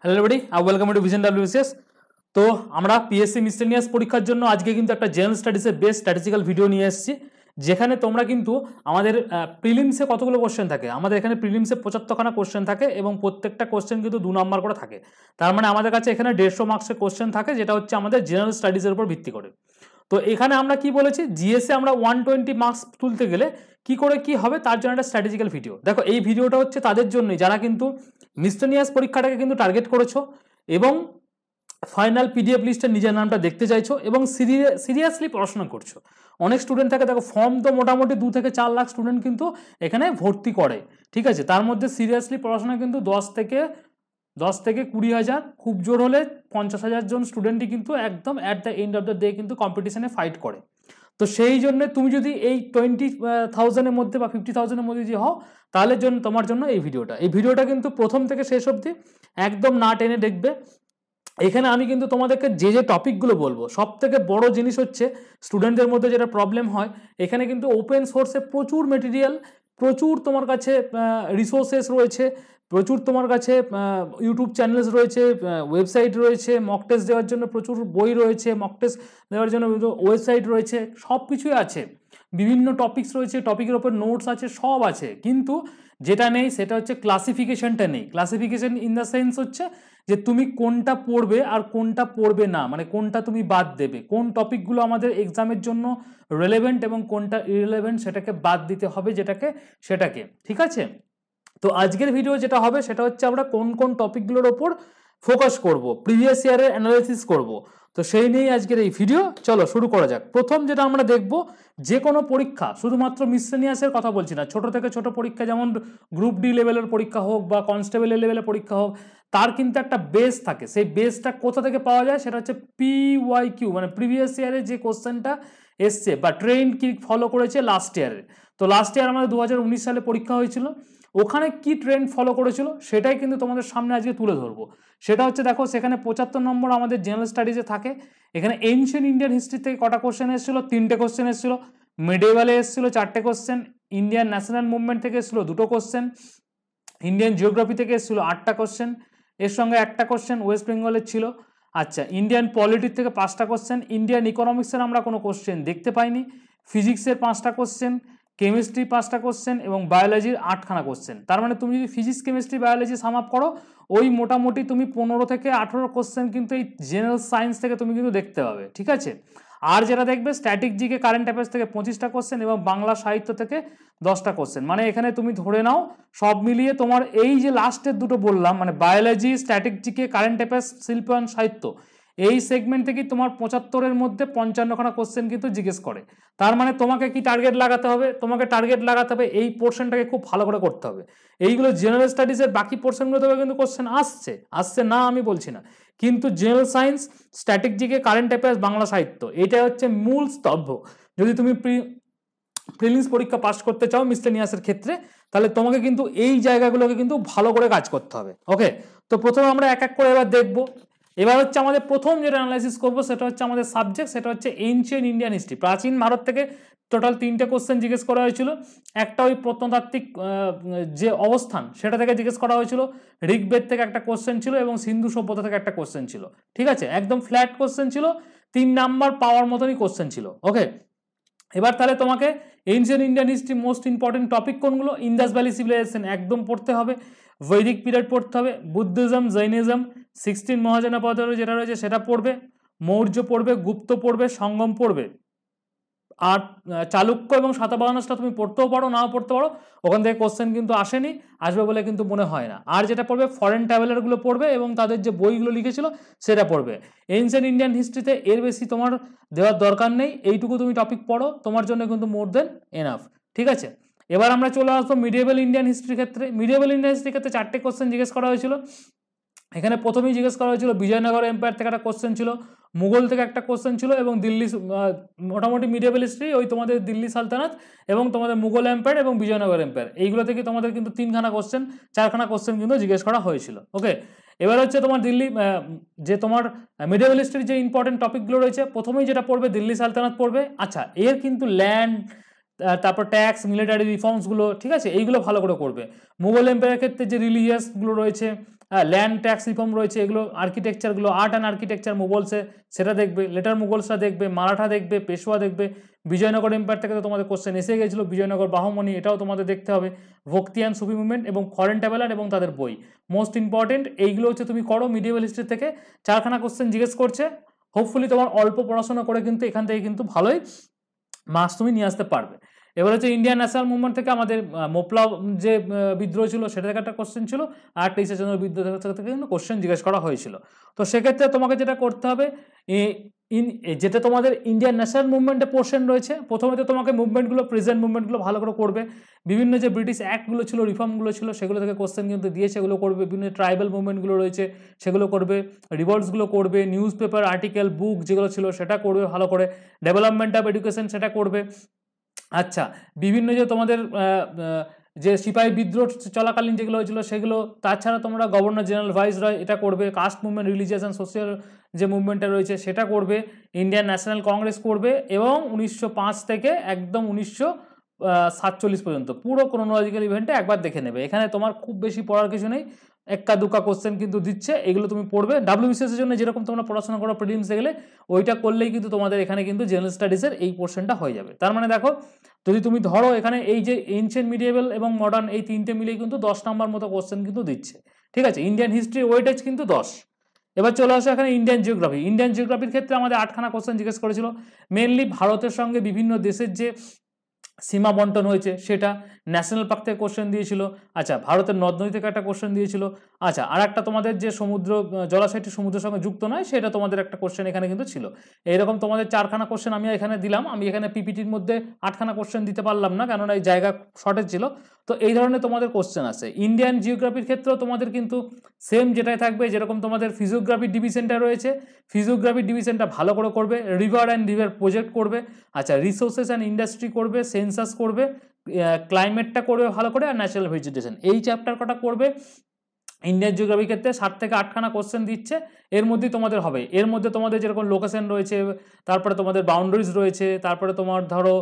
Hello everybody, welcome to vision WCS। তো আমরা PSC miscellaneous পরীক্ষার জন্য আজকে কিন্তু একটা জেনারেল স্টাডিজের বেস্ট স্ট্যাটিস্টিক্যাল ভিডিও নিয়ে এসেছি, যেখানে তোমরা কিন্তু আমাদের প্রিলিমসে কতগুলো কোশ্চেন থাকে। আমাদের এখানে প্রিলিমসে 75খানা কোশ্চেন থাকে এবং প্রত্যেকটা কোশ্চেন কিন্তু 2 নম্বর করে থাকে। তার মানে আমাদের কাছে এখানে 150 মার্কসের কোশ্চেন থাকে, যেটা হচ্ছে আমাদের জেনারেল স্টাডিজের উপর ভিত্তি করে। তো এখানে আমরা কি বলেছি, জিএসে আমরা 120 মার্কস তুলতে গেলে কি করে কি হবে তার জন্য একটা স্ট্র্যাটেজিক্যাল ভিডিও। দেখো, এই ভিডিওটা হচ্ছে তাদের জন্যই যারা কিন্তু মিসলেনিয়াস পরীক্ষাটাকে কিন্তু টার্গেট করেছো এবং ফাইনাল পিডিএফ লিস্টে নিজের নামটা দেখতে চাইছো এবং সিরিয়াসলি পড়াশোনা করছো। অনেক স্টুডেন্ট থাকে, দেখো ফর্ম তো মোটামুটি 2 থেকে 4 লাখ স্টুডেন্ট কিন্তু এখানে ভর্তি করে, ঠিক আছে। তার মধ্যে সিরিয়াসলি পড়াশোনা কিন্তু 10 থেকে 20,000, খুব জোর হলে 50,000 জন স্টুডেন্টই কিন্তু একদম at the end of the day কিন্তু কম্পিটিশনে ফাইট করে। তো সেই জন্য তুমি যদি এই 20,000-এর মধ্যে বা 50,000-এর মধ্যে যদি হও, তাহলে তোমার জন্য এই ভিডিওটা কিন্তু প্রথম থেকে শেষ অবধি একদম না টেনে দেখবে। এখানে আমি কিন্তু তোমাদেরকে যে টপিকগুলো বলবো, সব থেকে বড় জিনিস হচ্ছে স্টুডেন্টদের মধ্যে যেটা প্রবলেম হয়, এখানে কিন্তু ওপেন সোর্সে প্রচুর মেটেরিয়াল, প্রচুর তোমার কাছে রিসোর্সেস রয়েছে, প্রচুর তোমার কাছে ইউটিউব চ্যানেলস রয়েছে, ওয়েবসাইট রয়েছে, মক টেস্ট দেওয়ার জন্য প্রচুর বই রয়েছে, মক টেস্ট দেওয়ার জন্য ওয়েবসাইট রয়েছে, সব কিছুই আছে, বিভিন্ন টপিকস রয়েছে, টপিকের ওপর নোটস আছে, সব আছে। কিন্তু যেটা নেই সেটা হচ্ছে ক্লাসিফিকেশনটা নেই। ক্লাসিফিকেশন ইন দ্য সেন্স হচ্ছে যে তুমি কোনটা পড়বে আর কোনটা পড়বে না, মানে কোনটা তুমি বাদ দেবে, কোন টপিকগুলো আমাদের এক্সামের জন্য রেলেভেন্ট এবং কোনটা ইরেলেভেন্ট সেটাকে বাদ দিতে হবে, সেটাকে, ঠিক আছে। তো আজকের ভিডিও যেটা হবে সেটা হচ্ছে আমরা কোন কোন টপিকগুলোর ওপর ফোকাস করব, প্রিভিয়াস ইয়ারের অ্যানালাইসিস করব। তো সেই নিয়েই আজকের এই ভিডিও, চলো শুরু করা যাক। প্রথম যেটা আমরা দেখব, যে কোনো পরীক্ষা, শুধুমাত্র মিসলেনিয়াসের কথা বলছি না, ছোট থেকে ছোট পরীক্ষা, যেমন গ্রুপ ডি লেভেলের পরীক্ষা হোক বা কনস্টেবল লেভেলের পরীক্ষা হোক, তার কিন্তু একটা বেস থাকে। সেই বেসটা কোথা থেকে পাওয়া যায়, সেটা হচ্ছে PYQ, মানে প্রিভিয়াস ইয়ারে যে কোশ্চেনটা এসছে বা ট্রেন্ড কি ফলো করেছে লাস্ট ইয়ারে। তো লাস্ট ইয়ার আমাদের 2019 সালে পরীক্ষা হয়েছিল, ওখানে কি ট্রেন্ড ফলো করেছিল সেটাই কিন্তু তোমাদের সামনে আজকে তুলে ধরবো। সেটা হচ্ছে, দেখো সেখানে 75 নম্বর আমাদের জেনারেল স্টাডিজে থাকে। এখানে এনশিয়েন্ট ইন্ডিয়ান হিস্ট্রি থেকে কটা কোশ্চেন এসেছিল, 3টে কোশ্চেন এসেছিল। মিডিয়েভালে এসেছিল 4টে কোশ্চেন। ইন্ডিয়ান ন্যাশনাল মুভমেন্ট থেকে এসেছিল 2টো কোশ্চেন। ইন্ডিয়ান জিওগ্রাফি থেকে এসেছিল 8টা কোশ্চেন, এর সঙ্গে একটা কোশ্চেন ওয়েস্ট বেঙ্গলের ছিল। আচ্ছা, ইন্ডিয়ান পলিটি থেকে 5টা কোশ্চেন। ইন্ডিয়ান ইকোনমিক্সের আমরা কোনো কোশ্চেন দেখতে পাইনি। ফিজিক্সের 5টা কোশ্চেন, কেমিস্ট্রি 5টা কোশ্চেন এবং বায়োলজির 8খানা কোশ্চেন। তার মানে তুমি যদি physics, chemistry, biology sum up করো, ওই মোটামুটি তুমি 15 থেকে 18 কোশ্চেন কিন্তু এই জেনারেল সায়েন্স থেকে তুমি কিন্তু দেখতে পাবে, ঠিক আছে। আর যেটা দেখবে, স্ট্যাটিক জিকে কারেন্ট অ্যাফেয়ার্স থেকে 25টা কোশ্চেন এবং বাংলা সাহিত্য থেকে 10টা কোশ্চেন। মানে এখানে তুমি ধরে নাও সব মিলিয়ে তোমার এই যে লাস্টের দুটো বললাম, মানে biology, static GK, current affairs, শিল্পায়ন, সাহিত্য, এই সেগমেন্ট থেকে তোমার 75-এর মধ্যে 55খানা কোশ্চেন কিন্তু জিজ্ঞেস করে। তার মানে তোমাকে কি টার্গেট লাগাতে হবে, তোমাকে টার্গেট লাগাতে হবে এই পোর্শনটাকে খুব ভালো করে করতে হবে। এইগুলো জেনারেল স্টাডিজের বাকি পোর্শনগুলো থেকে কিন্তু কোশ্চেন আসছে না আমি বলছি না, কিন্তু general science, static GK, current affairs, Bangla সাহিত্য, এটা হচ্ছে মূল স্তম্ভ। যদি তুমি প্রিলিমস পরীক্ষা পাস করতে চাও মিসলেনিয়াসের ক্ষেত্রে, তাহলে তোমাকে কিন্তু এই জায়গাগুলোকে কিন্তু ভালো করে কাজ করতে হবে। ওকে, তো প্রথমে আমরা এক এক করে এবার দেখবো। এবার হচ্ছে আমাদের প্রথম যেটা অ্যানালাইসিস করবো সেটা হচ্ছে আমাদের সাবজেক্ট, সেটা হচ্ছে এনশিয়েন্ট ইন্ডিয়ান হিস্ট্রি। প্রাচীন ভারত থেকে টোটাল 3টে কোশ্চেন জিজ্ঞেস করা হয়েছিল। একটা ওই প্রত্নতাত্ত্বিক যে অবস্থান সেটা থেকে জিজ্ঞেস করা হয়েছিল, ঋগ্বেদ থেকে একটা কোশ্চেন ছিল এবং সিন্ধু সভ্যতা থেকে একটা কোশ্চেন ছিল, ঠিক আছে। একদম ফ্ল্যাট কোশ্চেন ছিল, 3 নাম্বার পাওয়ার মতনই কোশ্চেন ছিল। ওকে, এবার তাহলে তোমাকে ancient Indian history most important topic কোনগুলো, ইন্দাস ভ্যালি সিভিলাইজেশন একদম পড়তে হবে, বৈদিক পিরিয়ড পড়তে হবে, বুদ্ধিজম, জৈনিজম, 16 মহাজনপদ যেটা রয়েছে সেটা পড়বে, মৌর্য পড়বে, গুপ্ত পড়বে, সঙ্গম পড়বে, আর চালুক্য এবং সাতবাহনটা তুমি পড়তেও পারো, নাও পড়তে পারো, ওখান থেকে কোশ্চেন কিন্তু আসবে বলে কিন্তু মনে হয় না। আর যেটা পড়বে, ফরেন ট্রাভেলারগুলো পড়বে এবং তাদের যে বইগুলো লিখেছিল সেটা পড়বে। এনশিয়েন্ট ইন্ডিয়ান হিস্ট্রিতে এর বেশি তোমার দেওয়ার দরকার নেই, এইটুকু তুমি টপিক পড়ো, তোমার জন্য কিন্তু মোর দেন এনাফ, ঠিক আছে। এবার আমরা চলে আসবো মিডিয়েভাল ইন্ডিয়ান হিস্ট্রির ক্ষেত্রে। মিডিয়েভাল ইন্ডিয়ান হিস্ট্রির ক্ষেত্রে 4টে কোশ্চেন জিজ্ঞেস করা হয়েছিল। এখানে প্রথমেই জিজ্ঞেস করা হয়েছিল বিজয়নগর এম্পায়ার থেকে একটা কোশ্চেন ছিল, মুঘল থেকে একটা কোশ্চেন ছিল এবং দিল্লি, মোটামুটি মিডিয়েভাল হিস্ট্রি ওই তোমাদের দিল্লি সালতানাত এবং তোমাদের মুঘল এম্পায়ার এবং বিজয়নগর এম্পায়ার, এইগুলো থেকে তোমাদের কিন্তু 3খানা কোশ্চেন, 4খানা কোশ্চেন কিন্তু জিজ্ঞেস করা হয়েছিল। ওকে, এবার হচ্ছে তোমার দিল্লি, যে তোমার মিডিয়েভাল হিস্ট্রির যে ইম্পর্টেন্ট টপিকগুলো রয়েছে, প্রথমেই যেটা পড়বে দিল্লি সালতানাত পড়বে। আচ্ছা, এর কিন্তু ল্যান্ড, তারপর ট্যাক্স, মিলিটারি রিফর্মসগুলো, ঠিক আছে, এইগুলো ভালো করে করবে। মুঘল এম্পায়ারের ক্ষেত্রে যে রিলিজিয়াসগুলো রয়েছে, ল্যান্ড ট্যাক্স রিফর্ম রয়েছে, এগুলো আর্কিটেকচারগুলো, আর্ট অ্যান্ড আর্কিটেকচার মুঘলসে সেটা দেখবে, লেটার মুঘলসরা দেখবে, মারাঠা দেখবে, পেশোয়া দেখবে, বিজয়নগর এম্পায়ার থেকে তো তোমাদের কোশ্চেন এসে গেছিলো, বিজয়নগর বাহমনি এটাও তোমাদের দেখতে হবে, ভক্তি অ্যান্ড সুফি মুভমেন্ট এবং ফরেন ট্রাভেলার এবং তাদের বই মোস্ট ইম্পর্টেন্ট। এইগুলো হচ্ছে তুমি করো, মিডিয়েভাল হিস্ট্রি থেকে 4খানা কোশ্চেন জিজ্ঞেস করছে, হোপফুলি তোমার অল্প পড়াশোনা করে কিন্তু এখান থেকে কিন্তু ভালোই মার্কস তুমি নিয়ে আসতে পারবে। এবার হচ্ছে ইন্ডিয়ান ন্যাশনাল মুভমেন্ট থেকে আমাদের মোপলা যে বিদ্রোহ ছিল সেটা থেকে একটা কোশ্চেন ছিল, আর 23শে জানুয়ারি বিদ্রোহ থেকে কিন্তু কোশ্চেন জিজ্ঞেস করা হয়েছিল। তো সেক্ষেত্রে তোমাকে যেটা করতে হবে, যেটা তোমাদের ইন্ডিয়ান ন্যাশনাল মুভমেন্টে পোর্শন রয়েছে, প্রথমে তো তোমাকে মুভমেন্টগুলো, প্রেজেন্ট মুভমেন্টগুলো ভালো করে করবে, বিভিন্ন যে ব্রিটিশ অ্যাক্টগুলো ছিল, রিফর্মগুলো ছিল, সেগুলো থেকে কোশ্চেন কিন্তু দিয়েছে, সেগুলো করবে, বিভিন্ন ট্রাইবাল মুভমেন্টগুলো রয়েছে সেগুলো করবে, রিভল্টসগুলো করবে, নিউজ পেপার আর্টিকেল বুক যেগুলো ছিল সেটা করবে ভালো করে, ডেভেলপমেন্ট অফ এডুকেশন সেটা করবে। আচ্ছা, বিভিন্ন যে তোমাদের যে সিপাহী বিদ্রোহ চলাকালীন যেগুলো হয়েছিল সেগুলো, তাছাড়া তোমরা গভর্নর জেনারেল ভাইসরয় এটা করবে, caste movement, religious and social যে মুভমেন্টটা রয়েছে সেটা করবে, ইন্ডিয়ান ন্যাশনাল কংগ্রেস করবে, এবং 1905 থেকে একদম 1947 পর্যন্ত পুরো ক্রোনোলজিক্যাল ইভেন্টে একবার দেখে নেবে। এখানে তোমার খুব বেশি পড়ার কিছু নেই, এক্কা দুকা কোশ্চেন কিন্তু দিচ্ছে, এগুলো তুমি পড়বে। ডাব্লিউবিসিএস এর জন্য যেরকম তোমরা পড়াশোনা করো প্রিলিমসে গেলে, ওইটা করলেই কিন্তু তোমাদের এখানে কিন্তু জেনারেল স্টাডিজের এই পোর্শনটা হয়ে যাবে। তার মানে দেখো, যদি তুমি ধরো এখানে এই যে এনশিয়েন্ট, মিডিয়েভাল এবং মডার্ন এই তিনটে মিলিয়ে কিন্তু 10 নম্বর মতো কোশ্চেন কিন্তু দিচ্ছে, ঠিক আছে। ইন্ডিয়ান হিস্ট্রি ওয়েটেজ কিন্তু 10। এবার চলে আসো এখানে ইন্ডিয়ান জিওগ্রাফি। ইন্ডিয়ান জিওগ্রাফির ক্ষেত্রে আমাদের 8খানা কোশ্চেন জিজ্ঞেস করেছিল, মেনলি ভারতের সঙ্গে বিভিন্ন দেশের যে সীমা বন্টন হয়েছে সেটা, ন্যাশনাল পার্ক থেকে কোশ্চেন দিয়েছিল, আচ্ছা ভারতের নদ নদী থেকে একটা কোশ্চেন দিয়েছিল, আচ্ছা আর একটা তোমাদের যে সমুদ্র জলাশয়টি সমুদ্রের সঙ্গে যুক্ত নয় সেটা তোমাদের একটা কোশ্চেন এখানে কিন্তু ছিল। এইরকম তোমাদের 4খানা কোশ্চেন আমি এখানে দিলাম, আমি এখানে পিপিটির মধ্যে 8খানা কোশ্চেন দিতে পারলাম না, কেননা এই জায়গা শর্টেজ ছিল। তো এই ধরনের তোমাদের কোশ্চেন আছে। ইন্ডিয়ান জিওগ্রাফির ক্ষেত্রেও তোমাদের কিন্তু সেম যেটাই থাকবে, যেরকম তোমাদের ফিজিওগ্রাফি ডিভিশনটা রয়েছে, ফিজিওগ্রাফি ডিভিশনটা ভালো করে করবে, রিভার অ্যান্ড রিভার প্রজেক্ট করবে, আচ্ছা রিসোর্সেস অ্যান্ড ইন্ডাস্ট্রি করবে, সেন্সাস করবে, ক্লাইমেটটা করবে ভালো করে, আর ন্যাচারাল ভেজিটেশন, এই চ্যাপ্টার কটা করবে। ইন্ডিয়ান জিওগ্রাফির ক্ষেত্রে 7 থেকে 8খানা কোশ্চেন দিচ্ছে, এর মধ্যেই তোমাদের হবে। এর মধ্যে তোমাদের যেরকম লোকেশন রয়েছে, তারপরে তোমাদের বাউন্ডারিজ রয়েছে, তারপরে তোমার ধরো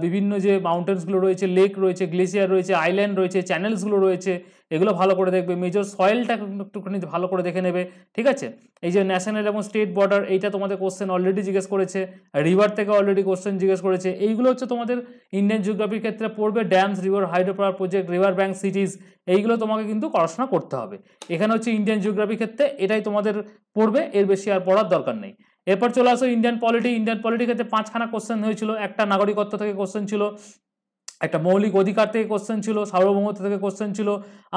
বিভিন্ন যে মাউন্টেন্সগুলো রয়েছে, লেক রয়েছে, গ্লেসিয়ার রয়েছে, আইল্যান্ড রয়েছে, চ্যানেলসগুলো রয়েছে, এগুলো ভালো করে দেখবে। মেজর সয়েলটা একটুখানি ভালো করে দেখে নেবে, ঠিক আছে। এই যে ন্যাশনাল এবং স্টেট বর্ডার, এইটা তোমাদের কোশ্চেন অলরেডি জিজ্ঞেস করেছে, রিভার থেকে অলরেডি কোশ্চেন জিজ্ঞেস করেছে, এইগুলো হচ্ছে তোমাদের ইন্ডিয়ান জিওগ্রাফির ক্ষেত্রে পড়বে। Dams, river, hydro power project, river bank সিটিজ, এইগুলো তোমাকে কিন্তু পড়াশোনা করতে হবে। এখানে হচ্ছে ইন্ডিয়ান জিওগ্রাফির ক্ষেত্রে এটাই তোমাদের পড়বে, এর বেশি আর পড়ার দরকার নেই। এরপর চলে আসো ইন্ডিয়ান পলিটি। ইন্ডিয়ান পলিটির ক্ষেত্রে 5খানা কোশ্চেন হয়েছিল, একটা নাগরিকত্ব থেকে কোশ্চেন ছিল, একটা মৌলিক অধিকার থেকে কোশ্চেন ছিল, সার্বভৌমত্ব থেকে কোশ্চেন ছিল,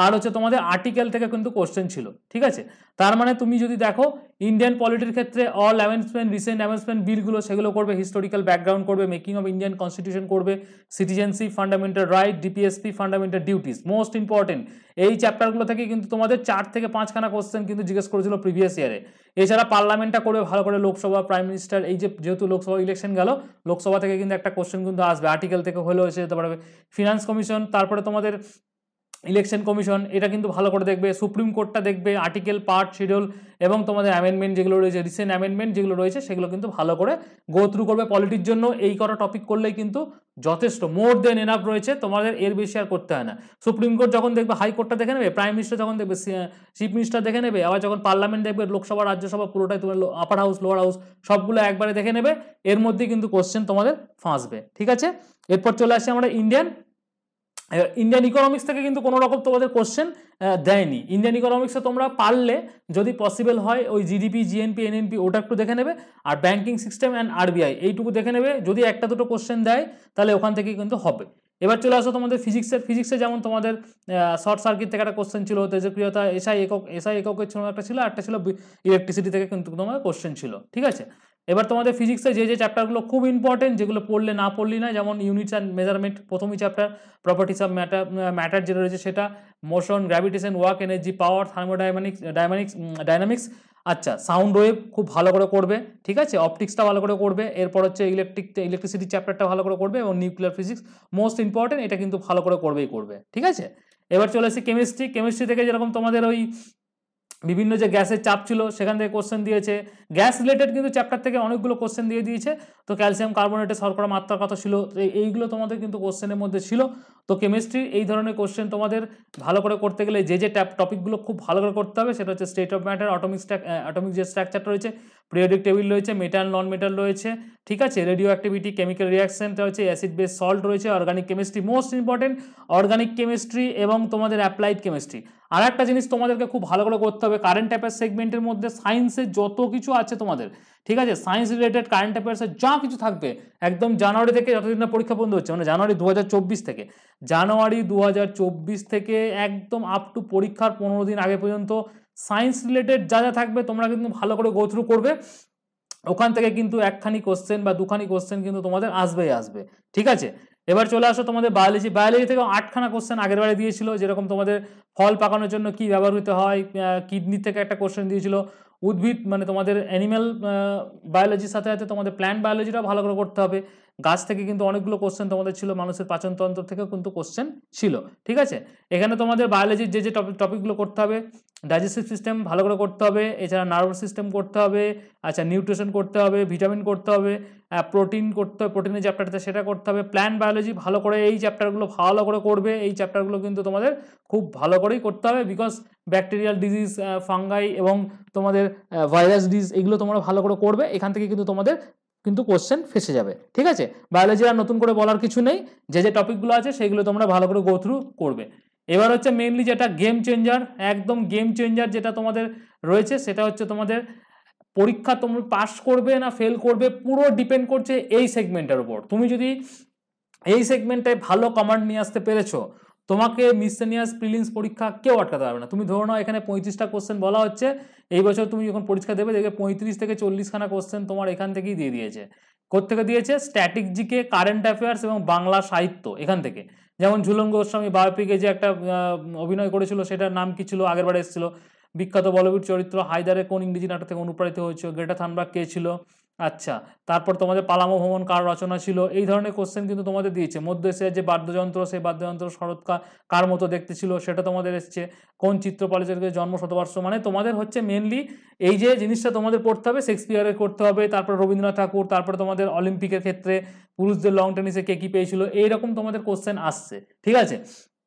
আর হচ্ছে তোমাদের আর্টিকেল থেকে কিন্তু কোশ্চেন ছিল, ঠিক আছে। তার মানে তুমি যদি দেখো ইন্ডিয়ান পলিটির ক্ষেত্রে অল অ্যামেন্ডমেন্ট, রিসেন্ট অ্যামেন্ডমেন্ট বিলগুলো সেগুলো করবে, হিস্টোরিক্যাল ব্যাকগ্রাউন্ড করবে, মেকিং অফ ইন্ডিয়ান কনস্টিটিউশন করবে, citizenship, fundamental right, DPSP, fundamental duties, most important. এই চ্যাপ্টারগুলো থেকে কিন্তু তোমাদের 4 থেকে 5খানা কোশ্চেন কিন্তু জিজ্ঞেস করেছিল প্রিভিয়াস ইয়ারে। এছাড়া পার্লামেন্টটা করবে ভালো করে, লোকসভা, প্রাইম মিনিস্টার, এই যে যেহেতু লোকসভা ইলেকশন গেল, লোকসভা থেকে কিন্তু একটা কোশ্চেন কিন্তু আসবে, আর্টিকেল থেকে হলেও এসে যেতে পারবে। ফিনান্স কমিশন, তারপরে তোমাদের ইলেকশন কমিশন, এটা কিন্তু ভালো করে দেখবে। সুপ্রিম কোর্টটা দেখবে, আর্টিকেল, পার্ট, শিডিউল এবং তোমাদের অ্যামেন্ডমেন্ট যেগুলো রয়েছে, রিসেন্ট অ্যামেন্ডমেন্ট যেগুলো রয়েছে সেগুলো কিন্তু ভালো করে গো থ্রু করবে। পলিটির জন্য এই করা টপিক করলেই কিন্তু যথেষ্ট, মোর দেন এনাফ রয়েছে, তোমাদের এর বেশি আর করতে হয় না। সুপ্রিম কোর্ট যখন দেখবে, হাইকোর্টটা দেখে নেবে, প্রাইম মিনিস্টার যখন দেখবে, চিফ মিনিস্টার দেখে নেবে, আবার যখন পার্লামেন্ট দেখবে, লোকসভা, রাজ্যসভা পুরোটাই তোমার আপার হাউস, লোয়ার হাউস সবগুলো একবারে দেখে নেবে, এর মধ্যে কিন্তু কোশ্চেন তোমাদের ফাঁসবে, ঠিক আছে। এরপর চলে আসি আমরা ইন্ডিয়ান ইকোনমিক্স থেকে কিন্তু কোনো রকম তোমাদের কোশ্চেন দেয়নি। ইন্ডিয়ান ইকোনমিক্সে তোমরা পারলে যদি পসিবল হয় ওই জিডিপি, জিএনপি, এনএনপি ওটা একটু দেখে নেবে, আর ব্যাংকিং সিস্টেম অ্যান্ড আরবিআই এইটুকু দেখে নেবে। যদি একটা দুটো কোশ্চেন দেয় তাহলে ওখান থেকে কিন্তু হবে। এবার চলে আসো তোমাদের ফিজিক্সে যেমন তোমাদের শর্ট সার্কিট থেকে একটা কোশ্চেন ছিল, তেজস্ক্রিয়তা, এসআই এককের ছিল একটা ছিল, একটা ছিল ইলেকট্রিসিটি থেকে কিন্তু তোমাদের কোশ্চেন ছিল, ঠিক আছে। এবার তোমাদের ফিজিক্সে যে চ্যাপ্টারগুলো খুব ইম্পর্টেন্ট, যেগুলো পড়লে না পড়লি না, যেমন ইউনিটস অ্যান্ড মেজারমেন্ট প্রথমই চ্যাপ্টার, প্রপার্টিস অফ ম্যাটার যেটা রয়েছে সেটা, motion, gravitation, work, energy, power, dynamics, আচ্ছা সাউন্ড ওয়েভ খুব ভালো করে করবে, ঠিক আছে। অপটিক্সটা ভালো করে করবে। এরপর হচ্ছে ইলেকট্রিসিটি চ্যাপ্টারটা ভালো করে করবে, এবং নিউক্লিয়ার ফিজিক্স মোস্ট ইম্পর্টেন্ট, এটা কিন্তু ভালো করে করবে, ঠিক আছে। এবার চলে আসি কেমিস্ট্রি থেকে যেরকম তোমাদের ওই বিভিন্ন যে গ্যাসের চাপ ছিল সেখান থেকে কোশ্চেন দিয়েছে, গ্যাস রিলেটেড কিন্তু চ্যাপ্টার থেকে অনেকগুলো কোশ্চেন দিয়ে দিয়েছে। তো ক্যালসিয়াম কার্বনেটের শর্করা মাত্রার কথা ছিল, এইগুলো তোমাদের কিন্তু কোশ্চেনের মধ্যে ছিল। তো কেমিস্ট্রি এই ধরনের কোশ্চেন তোমাদের ভালো করে করতে গেলে যে টপিকগুলো খুব ভালো করে করতে হবে সেটা হচ্ছে স্টেট অফ ম্যাটার, অ্যাটমিক যে স্ট্রাকচারটা রয়েছে, পিরিয়ডিক টেবিল রয়েছে, মেটাল নন মেটাল রয়েছে, ঠিক আছে, রেডিও অ্যাক্টিভিটি, কেমিক্যাল রিয়াকশনটা রয়েছে, অ্যাসিড বেস সল্ট রয়েছে, organic chemistry most important, organic chemistry এবং তোমাদের অ্যাপ্লাইড কেমিস্ট্রি। আর একটা জিনিস তোমাদেরকে খুব ভালো করে করতে হবে, কারেন্ট অ্যাফেয়ার্স সেগমেন্টের মধ্যে সায়েন্সের যত কিছু আছে তোমাদের, ঠিক আছে, সায়েন্স রিলেটেড কারেন্ট অ্যাফেয়ার্সের যা কিছু থাকবে একদম জানুয়ারি থেকে যতদিন না পরীক্ষা বন্ধ হচ্ছে, মানে জানুয়ারি 2024 থেকে একদম আপ টু পরীক্ষার 15 দিন আগে পর্যন্ত সায়েন্স রিলেটেড যা যা থাকবে তোমরা কিন্তু ভালো করে গো থ্রু করবে। ওখান থেকে কিন্তু একখানি কোশ্চেন বা দুখানি কোশ্চেন কিন্তু তোমাদের আসবেই আসবে, ঠিক আছে। এবার চলে আসো তোমাদের বায়োলজি থেকে 8খানা কোশ্চেন আগের বারে দিয়েছিল, যেরকম তোমাদের ফল পাকানোর জন্য কি ব্যবহৃত হয়, কিডনি থেকে একটা কোশ্চেন দিয়েছিল, উদ্ভিদ মানে তোমাদের অ্যানিম্যাল বায়োলজির সাথে সাথে তোমাদের প্ল্যান্ট বায়োলজিটাও ভালো করে করতে হবে। গাছ থেকে কিন্তু অনেকগুলো কোশ্চেন তোমাদের ছিল, মানুষের পাচনতন্ত্র থেকেও কিন্তু কোশ্চেন ছিল, ঠিক আছে। এখানে তোমাদের বায়োলজির যে টপিকগুলো করতে হবে, ডাইজেস্টিভ সিস্টেম ভালো করে করতে হবে, এছাড়া নার্ভাস সিস্টেম করতে হবে, আচ্ছা নিউট্রিশন করতে হবে, ভিটামিন করতে হবে, প্রোটিন করতে হবে, প্রোটিনের চ্যাপ্টারটা সেটা করতে হবে, প্ল্যান্ট বায়োলজি ভালো করে এই চ্যাপ্টারগুলো ভালো করে করবে। এই চ্যাপ্টারগুলো কিন্তু তোমাদের খুব ভালো করেই করতে হবে, বিকজ ব্যাকটেরিয়াল ডিজিজ, ফাঙ্গাই এবং তোমাদের ভাইরাস ডিজিজ এগুলো তোমরা ভালো করে করবে। এখান থেকে কিন্তু তোমাদের কিন্তু কোশ্চেন ফেসে যাবে, ঠিক আছে। বায়োলজি আর নতুন করে বলার কিছু নেই, যে টপিকগুলো আছে সেগুলো তোমরা ভালো করে গো থ্রু করবে। এবার হচ্ছে মেইনলি যেটা গেম চেঞ্জার, একদম গেম চেঞ্জার যেটা তোমাদের রয়েছে সেটা হচ্ছে তোমাদের পরীক্ষা তুমি পাস করবে না ফেল করবে পুরো ডিপেন্ড করছে এই সেগমেন্টের উপর। তুমি যদি এই সেগমেন্টে ভালো কমান্ড নিয়ে আসতে পেরেছো, তোমাকে মিসসেলিনিয়াস প্রিলিমস পরীক্ষা কেউ আটকাতে পারবে না। তুমি ধরো নাও এখানে 35টা কোশ্চেন বলা হচ্ছে, এই বছর তুমি যখন পরীক্ষা দেবে দেখবে 35 থেকে 40খানা কোশ্চেন তোমার এখান থেকেই দিয়ে দিয়েছে। কোত্থেকে দিয়েছে? স্ট্যাটিক জিকে, কারেন্ট অ্যাফেয়ার্স এবং বাংলা সাহিত্য এখান থেকে। যেমন ঝুলন গোস্বামী বায়োপিকে যে একটা অভিনয় করেছিল সেটার নাম কি ছিল, আগের বারে এসেছিল, বিখ্যাত বলিউড চরিত্র হায়দারের কোন ইংরেজি নাটক থেকে অনুপ্রাণিত হয়েছিল, গ্রেটা থানবার্গ কে ছিল, আচ্ছা, তারপর তোমাদের পালামো ভ্রমণ কার রচনা ছিল, এই ধরনের কোশ্চেন কিন্তু তোমাদের দিয়েছে। মধ্য এশিয়ার যে বাদ্যযন্ত্র, সেই বাদ্যযন্ত্র শরৎকার কার মতো দেখতে ছিল সেটা তোমাদের এসছে। কোন চিত্রপালিতের জন্ম শতবর্ষ, মানে তোমাদের হচ্ছে মেনলি এই যে জিনিসটা তোমাদের পড়তে হবে, শেক্সপিয়ারের করতে হবে, তারপর রবীন্দ্রনাথ ঠাকুর, তারপরে তোমাদের অলিম্পিকের ক্ষেত্রে পুরুষদের লং টেনিসে কে কি পেয়েছিল, এইরকম তোমাদের কোশ্চেন আসছে, ঠিক আছে।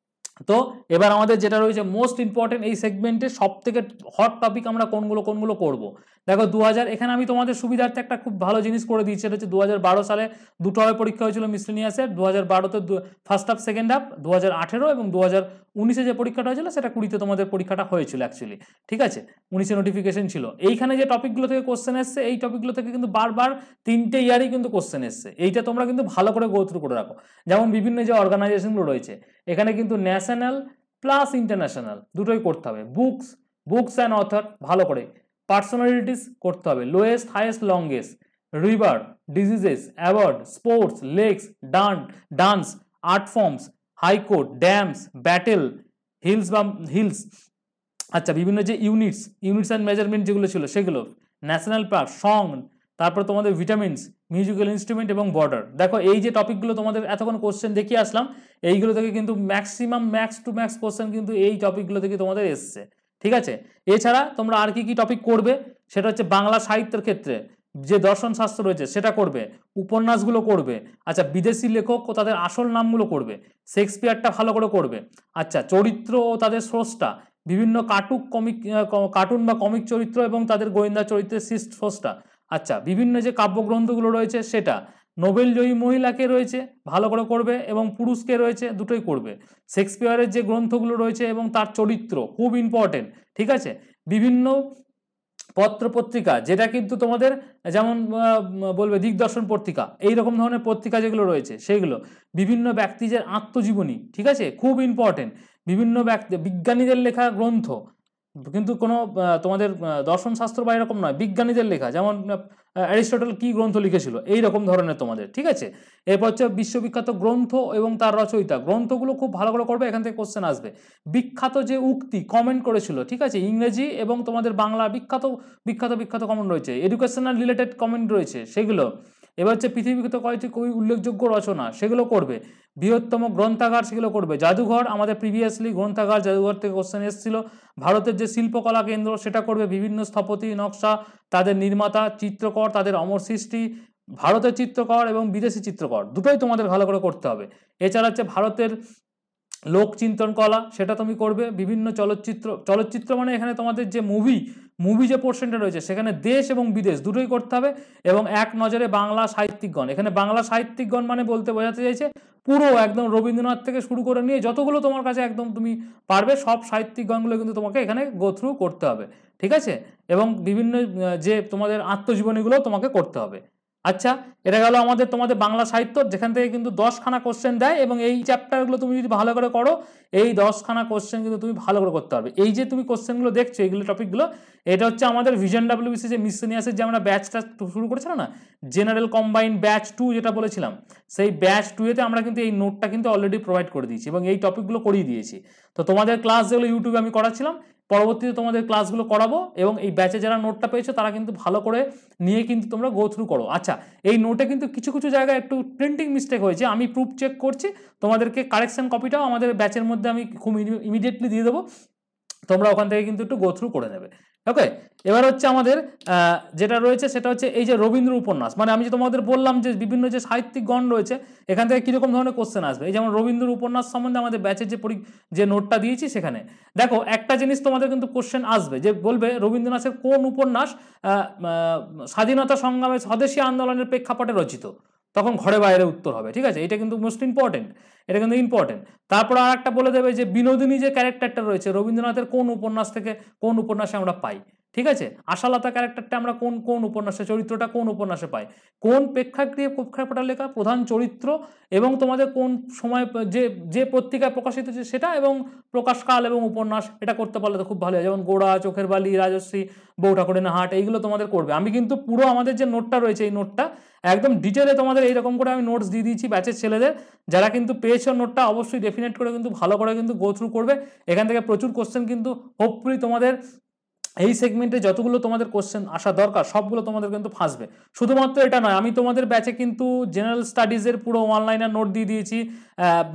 তো এবার আমাদের যেটা রয়েছে মোস্ট ইম্পর্টেন্ট এই সেগমেন্টে সব থেকে হট টপিক আমরা কোনগুলো করব। দেখো 2000, এখানে আমি তোমাদের সুবিধার্থে একটা খুব ভালো জিনিস করে দিচ্ছি, সেটা হচ্ছে 2012 সালে দুটো হবে পরীক্ষা হয়েছিল মিসলেনিয়াসের, 2012তে ফার্স্ট হাফ সেকেন্ড হাফ, 2018 এবং 2019 যে পরীক্ষাটা হয়েছিল সেটা 20তে তোমাদের পরীক্ষাটা হয়েছিল অ্যাকচুয়ালি, ঠিক আছে, 19 নোটিফিকেশন ছিল। এইখানে যে টপিকগুলো থেকে কোশ্চেন এসছে এই টপিকগুলো থেকে কিন্তু বারবার 3টে ইয়ারই কিন্তু কোশ্চেন এসছে, এইটা তোমরা কিন্তু ভালো করে গো থ্রু করে রাখো। যেমন বিভিন্ন যে অর্গানাইজেশনগুলো রয়েছে এখানে কিন্তু ন্যাশনাল প্লাস ইন্টারন্যাশনাল দুটোই করতে হবে, বুকস অ্যান্ড অথর ভালো করে, পার্সোনালিটিস করতে হবে, lowest highest longest, river, diseases, award, sports, lakes, dance, art forms, high court, dams, battle, hills, আচ্ছা, বিভিন্ন যে ইউনিটস অ্যান্ড মেজারমেন্ট যেগুলো ছিল সেগুলো, ন্যাশনাল পার্ক, সং, তারপর তোমাদের ভিটামিনস, মিউজিক্যাল ইনস্ট্রুমেন্ট এবং বর্ডার। দেখো এই যে টপিকগুলো তোমাদের এতক্ষণ কোশ্চেন দেখিয়ে আসলাম, এইগুলো থেকে কিন্তু maximum max to max question কিন্তু এই টপিকগুলো থেকে তোমাদের এসছে, ঠিক আছে। এছাড়া তোমরা আর কি টপিক করবে, সেটা হচ্ছে বাংলা সাহিত্যের ক্ষেত্রে যে দর্শন শাস্ত্র রয়েছে সেটা করবে, উপন্যাসগুলো করবে, আচ্ছা, বিদেশি লেখক ও তাদের আসল নামগুলো করবে, শেক্সপিয়ারটা ভালো করে করবে, আচ্ছা, চরিত্র ও তাদের স্রষ্টা, বিভিন্ন কার্টুন বা কমিক চরিত্র এবং তাদের গোয়েন্দা চরিত্রের স্রষ্টা, আচ্ছা, বিভিন্ন যে কাব্যগ্রন্থগুলো রয়েছে সেটা, নোবেল জয়ী মহিলাকে রয়েছে ভালো করে করবে এবং পুরুষকে রয়েছে দুটোই করবে, শেক্সপিয়ারের যে গ্রন্থগুলো রয়েছে এবং তার চরিত্র খুব ইম্পর্টেন্ট, ঠিক আছে। বিভিন্ন পত্র পত্রিকা যেটা কিন্তু তোমাদের যেমন বলবে দিগদর্শন পত্রিকা, এইরকম ধরনের পত্রিকা যেগুলো রয়েছে সেইগুলো, বিভিন্ন ব্যক্তিদের আত্মজীবনী, ঠিক আছে, খুব ইম্পর্টেন্ট, বিভিন্ন বিজ্ঞানীদের লেখা গ্রন্থ, কিন্তু কোনো তোমাদের দর্শন শাস্ত্র বা এরকম নয়, বিজ্ঞানীদের লেখা, যেমন অ্যারিস্টটল কি গ্রন্থ লিখেছিল এইরকম ধরনের তোমাদের, ঠিক আছে। এরপর হচ্ছে বিশ্ববিখ্যাত গ্রন্থ এবং তার রচয়িতা, গ্রন্থগুলো খুব ভালো করে করবে, এখান থেকে কোশ্চেন আসবে। বিখ্যাত যে উক্তি কমেন্ট করেছিল, ঠিক আছে, ইংরেজি এবং তোমাদের বাংলা বিখ্যাত বিখ্যাত বিখ্যাত কমেন্ট রয়েছে, এডুকেশনাল রিলেটেড কমেন্ট রয়েছে সেগুলো, এবার হচ্ছে পৃথিবীতে কয়েকটি খুবই উল্লেখযোগ্য রচনা, সেগুলো করবে। বৃহত্তম গ্রন্থাগার, সেগুলো করবে। জাদুঘর, আমাদের প্রিভিয়াসলি গ্রন্থাগার জাদুঘর থেকে কোশ্চেন এসেছিল। ভারতের যে শিল্পকলা কেন্দ্র, সেটা করবে। বিভিন্ন স্থপতি, নকশা, তাদের নির্মাতা, চিত্রকর, তাদের অমর সৃষ্টি, ভারতের চিত্রকর এবং বিদেশি চিত্রকর দুটোই তোমাদের ভালো করে করতে হবে। এছাড়া হচ্ছে ভারতের লোকচিন্তন কলা, সেটা তুমি করবে। বিভিন্ন চলচ্চিত্র মানে এখানে তোমাদের যে মুভি যে পোর্শনটা রয়েছে সেখানে দেশ এবং বিদেশ দুটোই করতে হবে। এবং এক নজরে বাংলা সাহিত্যিকগণ, এখানে বাংলা সাহিত্যিকগণ মানে বলতে বোঝাতে চাইছে পুরো একদম রবীন্দ্রনাথ থেকে শুরু করে নিয়ে যতগুলো তোমার কাছে একদম তুমি পারবে সব সাহিত্যিকগণগুলো কিন্তু তোমাকে এখানে গো থ্রু করতে হবে, ঠিক আছে। এবং বিভিন্ন যে তোমাদের আত্মজীবনীগুলো তোমাকে করতে হবে। আচ্ছা, এটা গেল আমাদের তোমাদের বাংলা সাহিত্য, যেখান থেকে কিন্তু 10খানা কোশ্চেন দেয় এবং এই চ্যাপ্টারগুলো তুমি যদি ভালো করে করো এই 10খানা কোশ্চেন কিন্তু তুমি ভালো করে করতে পারবে। এই যে তুমি কোশ্চেনগুলো দেখছো, এইগুলো টপিকগুলো, এটা হচ্ছে আমাদের ভিশন ডাব্লিউবিসি যে মিসসেলিনিয়াসের যে আমরা ব্যাচটা শুরু করেছিলাম না, জেনারেল কম্বাইন্ড ব্যাচ 2 যেটা বলেছিলাম, সেই ব্যাচ 2-এতে আমরা কিন্তু এই নোটটা কিন্তু অলরেডি প্রোভাইড করে দিয়েছি এবং এই টপিকগুলো করিয়ে দিয়েছি। তো তোমাদের ক্লাস যেগুলো ইউটিউবে আমি করাচ্ছিলাম, পরবর্তীতে তোমাদের ক্লাসগুলো করাবো এবং এই ব্যাচে যারা নোটটা পেয়েছো তারা কিন্তু ভালো করে নিয়ে কিন্তু তোমরা গো থ্রু করো। আচ্ছা, এই নোটে কিন্তু কিছু কিছু জায়গায় একটু প্রিন্টিং মিস্টেক হয়েছে, আমি প্রুফ চেক করছি, তোমাদেরকে কারেকশন কপিটাও আমাদের ব্যাচের মধ্যে আমি খুব ইমিডিয়েটলি দিয়ে দেবো, তোমরা ওখান থেকে কিন্তু একটু গো থ্রু করে নেবে। ওকে, এবার হচ্ছে আমাদের যেটা রয়েছে সেটা হচ্ছে এই যে রবীন্দ্র উপন্যাস, মানে আমি যে তোমাদের বললাম যে বিভিন্ন যে সাহিত্যিকগণ রয়েছে এখান থেকে কীরকম ধরনের কোশ্চেন আসবে। এই যেমন রবীন্দ্র উপন্যাস সম্বন্ধে আমাদের ব্যাচের যে নোটটা দিয়েছি সেখানে দেখো একটা জিনিস তোমাদের কিন্তু কোশ্চেন আসবে, যে বলবে রবীন্দ্রনাথের কোন উপন্যাস স্বাধীনতা সংগ্রামে স্বদেশী আন্দোলনের প্রেক্ষাপটে রচিত, তখন ঘরে বাইরে উত্তর হবে, ঠিক আছে। এটা কিন্তু মোস্ট ইম্পর্টেন্ট, এটা কিন্তু ইম্পর্টেন্ট। তারপর আর একটা বলে দেবে যে বিনোদিনী যে ক্যারেক্টারটা রয়েছে রবীন্দ্রনাথের কোন উপন্যাস থেকে কোন উপন্যাসে আমরা পাই, ঠিক আছে। আশালতা ক্যারেক্টারটা আমরা কোন কোন উপন্যাসে, চরিত্রটা কোন উপন্যাসে পাই, কোন প্রেক্ষাগৃহে প্রেক্ষাপটে লেখা, প্রধান চরিত্র এবং তোমাদের কোন সময় যে যে পত্রিকায় প্রকাশিত হচ্ছে সেটা এবং প্রকাশকাল এবং উপন্যাস, এটা করতে পারলে তো খুব ভালো হয়। যেমন গোড়া, চোখের বালি, রাজশ্রী, বউ ঠাকুরিনের হাট, এইগুলো তোমাদের করবে। আমি কিন্তু পুরো আমাদের যে নোটটা রয়েছে এই নোটটা একদম ডিটেলে তোমাদের এইরকম করে আমি নোটস দিয়ে দিয়েছি ব্যাচের ছেলেদের, যারা কিন্তু পেয়েছো নোটটা অবশ্যই ডেফিনেট করে কিন্তু ভালো করে কিন্তু গো থ্রু করবে। এখান থেকে প্রচুর কোশ্চেন কিন্তু হোপফুলি তোমাদের এই সেগমেন্টে যতগুলো তোমাদের কোশ্চেন আসা দরকার সবগুলো তোমাদের কিন্তু ফাঁসবে। শুধুমাত্র এটা নয়, আমি তোমাদের ব্যাচে কিন্তু জেনারেল স্টাডিজের পুরো অনলাইনের নোট দিয়ে দিয়েছি,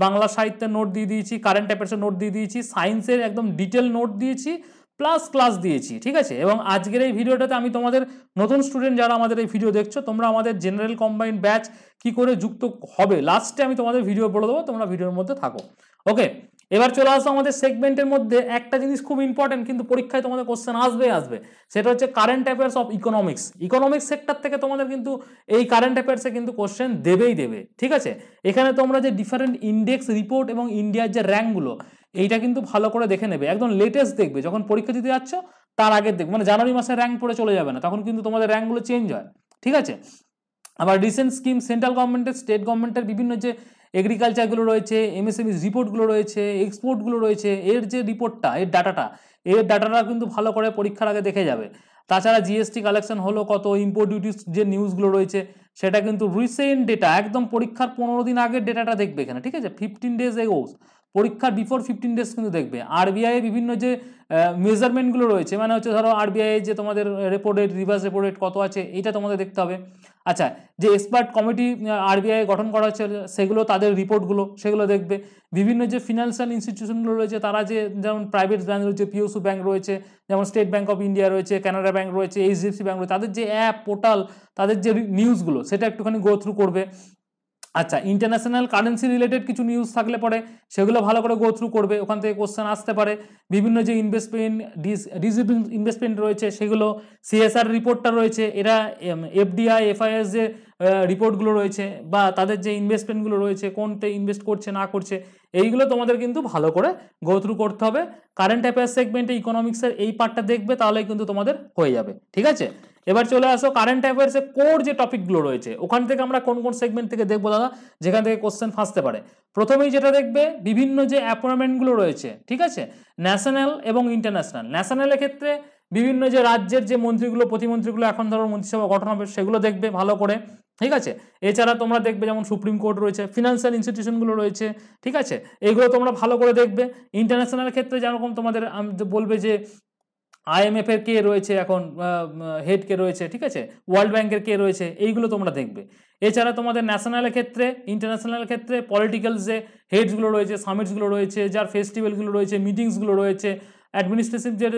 বাংলা সাহিত্যের নোট দিয়ে দিয়েছি, কারেন্ট অ্যাফেয়ার্সের নোট দিয়ে দিয়েছি, সায়েন্সের একদম ডিটেল নোট দিয়েছি, প্লাস ক্লাস দিয়েছি, ঠিক আছে। এবং আজকের এই ভিডিওটাতে আমি তোমাদের নতুন স্টুডেন্ট যারা আমাদের এই ভিডিও দেখছো, তোমরা আমাদের জেনারেল কম্বাইন্ড ব্যাচ কি করে যুক্ত হবে লাস্টে আমি তোমাদের ভিডিও বলে দেবো, তোমরা ভিডিওর মধ্যে থাকো। ওকে, এবার চলে আসো আমাদের সেগমেন্টের মধ্যে। একটা জিনিস খুব ইম্পর্টেন্ট, কিন্তু পরীক্ষায় তোমাদের কোশ্চেন আসবে, সেটা হচ্ছে current affairs of economics sector থেকে তোমাদের কিন্তু এই কারেন্ট অ্যাফেয়ার্সে কিন্তু কোশ্চেন দেবেই দেবে, ঠিক আছে। এখানে তোমরা যে ডিফারেন্ট ইন্ডেক্স রিপোর্ট এবং ইন্ডিয়ার যে র্যাঙ্কগুলো এইটা কিন্তু ভালো করে দেখে নেবে, একদম লেটেস্ট দেখবে, যখন পরীক্ষা দিতে যাচ্ছ তার আগে দেখবে, মানে জানুয়ারি মাসে র্যাঙ্ক পড়ে চলে যাবে না, তখন কিন্তু তোমাদের র্যাঙ্কগুলো চেঞ্জ হয়, ঠিক আছে। আবার রিসেন্ট স্কিম সেন্ট্রাল গভর্নমেন্টের, স্টেট গভর্নমেন্টের বিভিন্ন যে এগ্রিকালচারগুলো রয়েছে, এমএসএমই রিপোর্টগুলো রয়েছে, এক্সপোর্টগুলো রয়েছে, এর যে রিপোর্টটা, এর ডাটাটা কিন্তু ভালো করে পরীক্ষার আগে দেখে যাবে। তাছাড়া জিএসটি কালেকশন হলো কত, ইম্পোর্ট ডিউটিস যে নিউজগুলো রয়েছে সেটা কিন্তু রিসেন্ট ডেটা, একদম পরীক্ষার 15 দিন আগের ডেটাটা দেখবে এখানে, ঠিক আছে। 15 ডেজ এগোস, পরীক্ষার বিফোর 15 ডেজ কিন্তু দেখবে। আরবিআই বিভিন্ন যে মেজারমেন্টগুলো রয়েছে, মানে হচ্ছে ধরো আরবিআই যে তোমাদের repo rate, reverse repo rate কত আছে এইটা তোমাদের দেখতে হবে। আচ্ছা, যে এক্সপার্ট কমিটি আরবিআই গঠন করা হচ্ছে সেগুলো, তাদের রিপোর্টগুলো সেগুলো দেখবে। বিভিন্ন যে ফিনান্সিয়াল ইনস্টিটিউশনগুলো রয়েছে তারা যে, যেমন প্রাইভেট ব্যাঙ্ক রয়েছে, পিওসি ব্যাঙ্ক রয়েছে, যেমন স্টেট ব্যাঙ্ক অফ ইন্ডিয়া রয়েছে, কানাডা ব্যাঙ্ক রয়েছে, এইচডিএফসি ব্যাঙ্ক রয়েছে, তাদের যে অ্যাপ পোর্টাল, তাদের যে নিউজগুলো সেটা একটুখানি গো থ্রু করবে। আচ্ছা, ইন্টারন্যাশনাল কারেন্সি রিলেটেড কিছু নিউজ থাকলে পরে সেগুলো ভালো করে গো থ্রু করবে, ওখান থেকে কোশ্চেন আসতে পারে। বিভিন্ন যে ইনভেস্টমেন্ট রয়েছে সেগুলো, সিএসআর রিপোর্টটা রয়েছে, এরা এফডিআই এফআইএস যে রিপোর্টগুলো রয়েছে বা তাদের যে ইনভেস্টমেন্টগুলো রয়েছে, কোনতে ইনভেস্ট করছে না করছে, এইগুলো তোমাদের কিন্তু ভালো করে গো থ্রু করতে হবে। কারেন্ট অ্যাফেয়ার্স সেগমেন্টে ইকোনমিক্সের এই পার্টটা দেখবে, তাহলে কিন্তু তোমাদের হয়ে যাবে, ঠিক আছে। এবার চলে আসো কারেন্ট অ্যাফেয়ার্সের কোর যে টপিকগুলো রয়েছে, ওখান থেকে আমরা কোন কোন সেগমেন্ট থেকে দেখবো দাদা, যেখান থেকে কোশ্চেন ফাঁসতে পারে। প্রথমেই যেটা দেখবে, বিভিন্ন যে অ্যাপয়েন্টমেন্টগুলো রয়েছে, ঠিক আছে, ন্যাশনাল এবং ইন্টারন্যাশনাল। ন্যাশনালের ক্ষেত্রে বিভিন্ন যে রাজ্যের যে মন্ত্রীগুলো, প্রতিমন্ত্রীগুলো এখন ধরো মন্ত্রিসভা গঠন হবে, সেগুলো দেখবে ভালো করে, ঠিক আছে। এছাড়া তোমরা দেখবে যেমন সুপ্রিম কোর্ট রয়েছে, ফিনান্সিয়াল ইনস্টিটিউশনগুলো রয়েছে, ঠিক আছে, এইগুলো তোমরা ভালো করে দেখবে। ইন্টারন্যাশনাল ক্ষেত্রে যেরকম তোমাদের বলবে যে IMF এর কে রয়েছে এখন হেড কে রয়েছে, ঠিক আছে, ওয়ার্ল্ড ব্যাংকের কে রয়েছে, এইগুলো তোমরা দেখবে। এছাড়া তোমাদের ন্যাশনালের ক্ষেত্রে, ইন্টারন্যাশনাল ক্ষেত্রে পলিটিক্যাল যে হেডসগুলো রয়েছে, সামিটসগুলো রয়েছে, যার ফেস্টিভ্যালগুলো রয়েছে, মিটিংসগুলো রয়েছে, অ্যাডমিনিস্ট্রেটিভ যে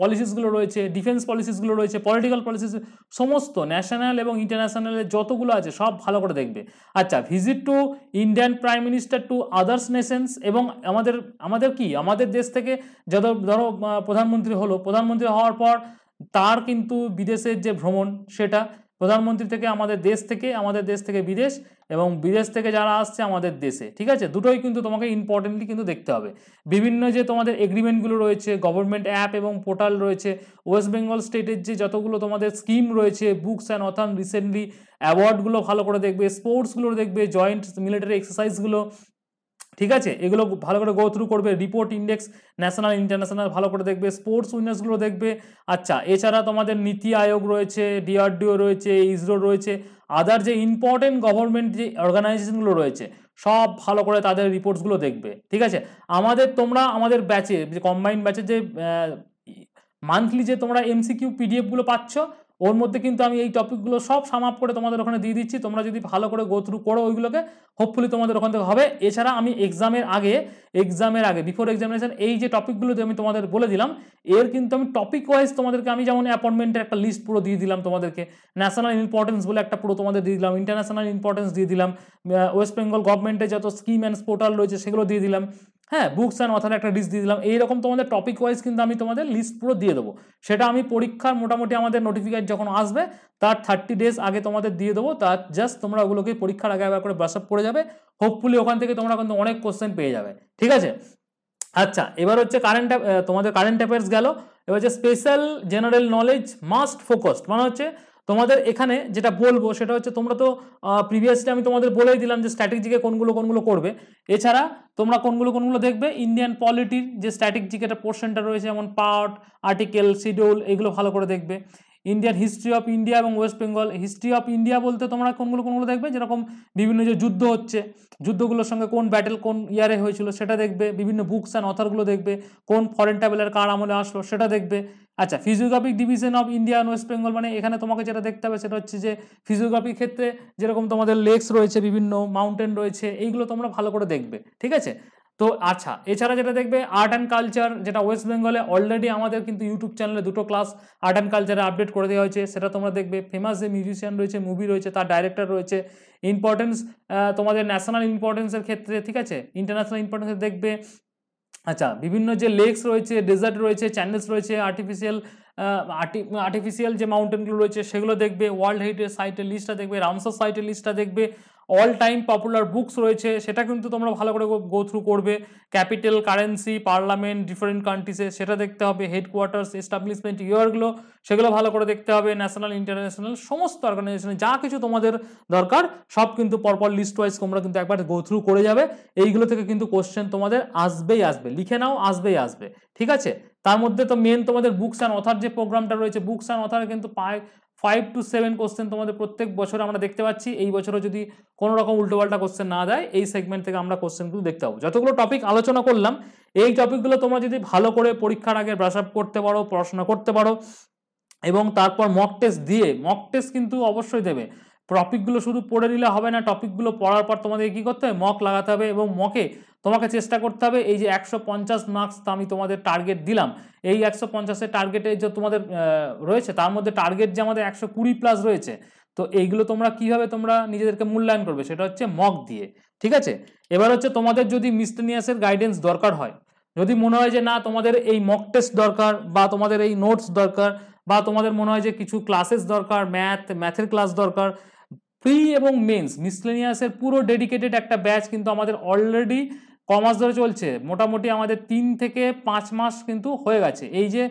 পলিসিসগুলো রয়েছে, ডিফেন্স পলিসিসগুলো রয়েছে, পলিটিক্যাল পলিসিস, সমস্ত ন্যাশনাল এবং ইন্টারন্যাশনালের যতগুলো আছে সব ভালো করে দেখবে। আচ্ছা, visit to Indian prime minister to others Nations, এবং আমাদের দেশ থেকে যত ধরো প্রধানমন্ত্রী হলো, প্রধানমন্ত্রী হওয়ার পর তার কিন্তু বিদেশের যে ভ্রমণ, সেটা প্রধানমন্ত্রী থেকে আমাদের দেশ থেকে বিদেশ, এবং বিদেশ থেকে যারা আসছে আমাদের দেশে, ঠিক আছে, দুটোই কিন্তু তোমাকে ইম্পর্টেন্টলি কিন্তু দেখতে হবে। বিভিন্ন যে তোমাদের এগ্রিমেন্টগুলো রয়েছে, গভর্নমেন্ট অ্যাপ এবং পোর্টাল রয়েছে, ওয়েস্ট বেঙ্গল স্টেটের যে যতগুলো তোমাদের স্কিম রয়েছে, বুকস অ্যান্ড অথর রিসেন্টলি অ্যাওয়ার্ডগুলো ভালো করে দেখবে, স্পোর্টসগুলো দেখবে, জয়েন্ট মিলিটারি এক্সারসাইজগুলো, ঠিক আছে, এগুলো ভালো করে গো থ্রু করবে। রিপোর্ট ইন্ডেক্স ন্যাশনাল ইন্টারন্যাশনাল ভালো করে দেখবে, স্পোর্টস উইনার্সগুলো দেখবে। আচ্ছা, এছাড়া তোমাদের নীতি আয়োগ রয়েছে, DRDO রয়েছে, ইসরো রয়েছে, আদার যে ইম্পর্টেন্ট গভর্নমেন্ট যে অর্গানাইজেশনগুলো রয়েছে সব ভালো করে তাদের রিপোর্টসগুলো দেখবে, ঠিক আছে। আমাদের ব্যাচে যে কম্বাইন্ড ব্যাচে যে মান্থলি যে তোমরা MCQ PDF-গুলো পাচ্ছ, ওর মধ্যে কিন্তু আমি এই টপিকগুলো সব সাম আপ করে তোমাদের ওখানে দিয়ে দিচ্ছি। তোমরা যদি ভালো করে গো থ্রু করো ওইগুলোকে, হোপফুলি তোমাদের ওখান থেকে হবে। এছাড়া আমি এক্সামের আগে বিফোর এক্সামিনেশন এই যে টপিকগুলো আমি তোমাদের বলে দিলাম, এর কিন্তু আমি টপিক ওয়াইজ তোমাদেরকে, আমি যেমন অ্যাপয়েন্টমেন্টের একটা লিস্ট পুরো দিয়ে দিলাম তোমাদেরকে, ন্যাশনাল ইম্পর্টেন্স বলে একটা পুরো তোমাদের দিয়ে দিলাম, ইন্টারন্যাশনাল ইম্পর্টেন্স দিয়ে দিলাম, ওয়েস্ট বেঙ্গল গভর্নমেন্টের যত স্কিম অ্যান্ড পোর্টাল রয়েছে সেগুলো দিয়ে দিলাম, হ্যাঁ, বুকস অ্যান্ড অথর একটা লিস্ট দিয়ে দিলাম। এইরকম তোমাদের টপিক ওয়াইজ কিন্তু আমি তোমাদের লিস্ট পুরো দিয়ে দেবো। সেটা আমি পরীক্ষার মোটামুটি আমাদের নোটিফিকেশন যখন আসবে তার 30 ডেজ আগে তোমাদের দিয়ে দেবো। তার জাস্ট তোমরা ওগুলোকে পরীক্ষার আগে একবার করে ব্রাশ আপ করে যাবে, হোপফুলি ওখান থেকে তোমরা কিন্তু অনেক কোশ্চেন পেয়ে যাবে, ঠিক আছে। আচ্ছা, এবার হচ্ছে তোমাদের কারেন্ট অ্যাফেয়ার্স গেল। এবার হচ্ছে special general knowledge must focused, মানে হচ্ছে তোমাদের এখানে যেটা বলবো সেটা হচ্ছে, তোমরা তো প্রিভিয়াসলি আমি তোমাদের বলেই দিলাম যে স্ট্র্যাটেজিকে কোনগুলো করবে। এছাড়া তোমরা কোনগুলো দেখবে, ইন্ডিয়ান পলিটির যে স্ট্র্যাটেজিক একটা পোর্শনটা রয়েছে, যেমন পার্ট, আর্টিকেল, শিডিউল, এগুলো ভালো করে দেখবে। ইন্ডিয়ান হিস্ট্রি অফ ইন্ডিয়া এবং West Bengal, history of India বলতে তোমরা কোনগুলো দেখবে, যেরকম বিভিন্ন যে যুদ্ধ হচ্ছে, যুদ্ধগুলোর সঙ্গে কোন ব্যাটেল কোন ইয়ারে হয়েছিল সেটা দেখবে, বিভিন্ন বুকস অ্যান্ড অথরগুলো দেখবে, কোন ফরেন ট্রাভেলার কার আমলে আসলো সেটা দেখবে। আচ্ছা, physiographic division of India and West Bengal, মানে এখানে তোমাকে যেটা দেখতে হবে সেটা হচ্ছে যে ফিজিওগ্রাফির ক্ষেত্রে যেরকম তোমাদের লেকস রয়েছে, বিভিন্ন মাউন্টেন রয়েছে, এইগুলো তোমরা ভালো করে দেখবে, ঠিক আছে। তো আচ্ছা, এছাড়া যেটা দেখবে আর্ট অ্যান্ড কালচার, যেটা ওয়েস্ট বেঙ্গলে অলরেডি আমাদের কিন্তু ইউটিউব চ্যানেলে 2টো ক্লাস আর্ট অ্যান্ড কালচারে আপডেট করে দেওয়া হয়েছে, সেটা তোমরা দেখবে। ফেমাস যে মিউজিশিয়ান রয়েছে, মুভি রয়েছে, তার ডাইরেক্টর রয়েছে। ইম্পর্টেন্স তোমাদের ন্যাশনাল ইম্পর্টেন্সের ক্ষেত্রে, ঠিক আছে, ইন্টারন্যাশনাল ইম্পর্টেন্সের দেখবে। আচ্ছা, বিভিন্ন যে লেকস রয়েছে, ডেজার্ট রয়েছে, চ্যানেলস রয়েছে, আর্টিফিশিয়াল যে মাউন্টেনগুলো রয়েছে সেগুলো দেখবে। ওয়ার্ল্ড হেরিটেজ সাইটের লিস্টটা দেখবে, রামসার সাইটের লিস্টটা দেখবে। অল টাইম পপুলার বুকস রয়েছে, সেটা কিন্তু তোমরা ভালো করে গো থ্রু করবে। ক্যাপিটাল, কারেন্সি, পার্লামেন্ট, ডিফারেন্ট কান্ট্রিজে সেটা দেখতে হবে। হেডকোয়ার্টার্স, এস্টাবলিশমেন্ট ইয়ারগুলো, সেগুলো ভালো করে দেখতে হবে। ন্যাশনাল, ইন্টারন্যাশনাল সমস্ত অর্গানাইজেশনে যা কিছু তোমাদের দরকার সব কিন্তু পরপর লিস্ট ওয়াইজ তোমরা কিন্তু একবার গো থ্রু করে যাবে। এইগুলো থেকে কিন্তু কোশ্চেন তোমাদের আসবেই আসবে, লিখে নাও, আসবেই আসবে, ঠিক আছে। তার মধ্যে তো মেন তোমাদের বুকস অ্যান্ড অথর যে প্রোগ্রামটা রয়েছে, বুকস অ্যান্ড অথর কিন্তু 5 to 7 কোশ্চেন তোমাদের প্রত্যেক বছর আমরা দেখতে পাচ্ছি। এই বছরও যদি কোনো রকম উল্টোপাল্টা কোশ্চেন না দেয়, এই সেগমেন্ট থেকে আমরা কোশ্চেনগুলো দেখতে পাবো। যতগুলো টপিক আলোচনা করলাম, এই টপিকগুলো তোমরা যদি ভালো করে পরীক্ষার আগে ব্রাশ আপ করতে পারো, পড়াশোনা করতে পারো, এবং তারপর মক টেস্ট কিন্তু অবশ্যই দেবে। টপিকগুলো শুধু পড়ে নিলে হবে না, টপিকগুলো পড়ার পর তোমাদের কি করতে হবে, মক লাগাতে হবে, এবং মকে তোমাকে চেষ্টা করতে হবে এই যে 150 মার্কস আমি তোমাদের টার্গেট দিলাম, এই 150-এর টার্গেটে যে তোমাদের রয়েছে, তার মধ্যে টার্গেট যে আমাদের 120+ রয়েছে। তো এইগুলো তোমরা কিভাবে তোমরা নিজেদেরকে মূল্যায়ন করবে, সেটা হচ্ছে মক দিয়ে, ঠিক আছে। এবার হচ্ছে তোমাদের যদি মিসলেনিয়াসের গাইডেন্স দরকার হয়, যদি মনে হয় যে না তোমাদের এই মক টেস্ট দরকার, বা তোমাদের এই নোটস দরকার, বা তোমাদের মনে হয় যে কিছু ক্লাসেস দরকার, ম্যাথের ক্লাস দরকার, প্রি এবং মেন্স মিসলেনিয়াসের পুরো ডেডিকেটেড একটা ব্যাচ কিন্তু আমাদের অলরেডি কমাস ধরে চলছে। মোটামুটি আমাদের 3 থেকে 5 মাস কিন্তু হয়ে গেছে। এই যে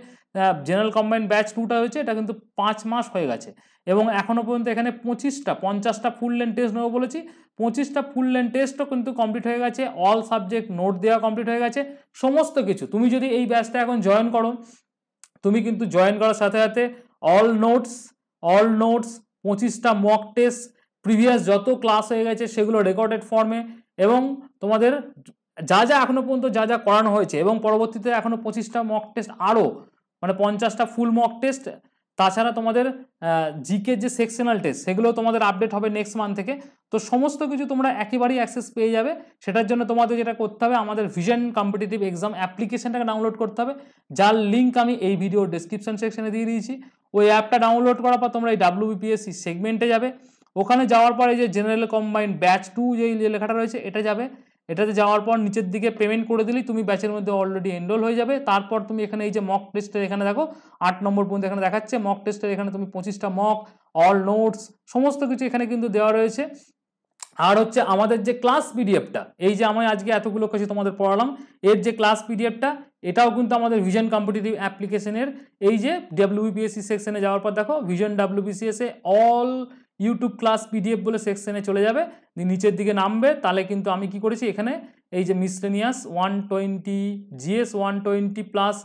জেনারেল কম্বাইন্ড ব্যাচ 2টা হয়েছে, এটা কিন্তু 5 মাস হয়ে গেছে, এবং এখনো পর্যন্ত এখানে 50টা ফুল লেন্থ টেস্ট নেবো বলেছি। 25টা ফুল লেন্থ টেস্টও কিন্তু কমপ্লিট হয়ে গেছে, অল সাবজেক্ট নোট দেওয়া কমপ্লিট হয়ে গেছে, সমস্ত কিছু। তুমি যদি এই ব্যাচটা এখন জয়েন করো, তুমি কিন্তু জয়েন করার সাথে সাথে অল নোটস 25টা মক টেস্ট, প্রিভিয়াস যত ক্লাস হয়ে গেছে সেগুলো রেকর্ডেড ফর্মে, এবং তোমাদের যা এখনো পর্যন্ত যা করানো হয়েছে, এবং পরবর্তীতে এখনো 25টা মক টেস্ট আরও মানে 50টা ফুল মক টেস্ট, তাছাড়া তোমাদের জিকে যে সেকশনাল টেস্ট সেগুলো তোমাদের আপডেট হবে নেক্সট মান্থ থেকে। তো সমস্ত কিছু তোমরা একেবারেই অ্যাক্সেস পেয়ে যাবে। সেটার জন্য তোমাদের যেটা করতে হবে, আমাদের ভিশন কম্পিটিটিভ এক্সাম অ্যাপ্লিকেশনটাকে ডাউনলোড করতে হবে, যার লিঙ্ক আমি এই ভিডিওর ডেসক্রিপশন সেকশনে দিয়ে দিয়েছি। ওই অ্যাপটা ডাউনলোড করার পর তোমরা এই WBPSC সেগমেন্টে যাবে। ওখানে যাওয়ার পরে যে জেনারেল কম্বাইন্ড ব্যাচ 2 যেই লেখাটা রয়েছে এটা যাবে। এটাতে যাওয়ার পর নিচের দিকে পেমেন্ট করে দিলেই তুমি ব্যাচের মধ্যে অলরেডি এনরোল হয়ে যাবে। তারপর তুমি এখানে এই যে মক টেস্টের এখানে দেখো 8 নম্বর পর্যন্ত এখানে দেখাচ্ছে মক টেস্টের, এখানে তুমি 25টা মক, অল নোটস সমস্ত কিছু এখানে কিন্তু দেওয়া রয়েছে। আর হচ্ছে আমাদের যে ক্লাস পিডিএফটা, এই যে আমি আজকে এতগুলো কিছু তোমাদের পড়ালাম, এর যে ক্লাস পিডিএফটা এটাও কিন্তু আমাদের ভিশন কম্পিটিটিভ অ্যাপ্লিকেশনের এই যে WBPSC সেকশনে যাওয়ার পর দেখো vision WBCS all YouTube class PDF বলে সেকশনে চলে যাবে, নিচের দিকে নামবে। তাহলে কিন্তু আমি কি করেছি এখানে এই যে মিসলেনিয়াস 120 GS 120 প্লাস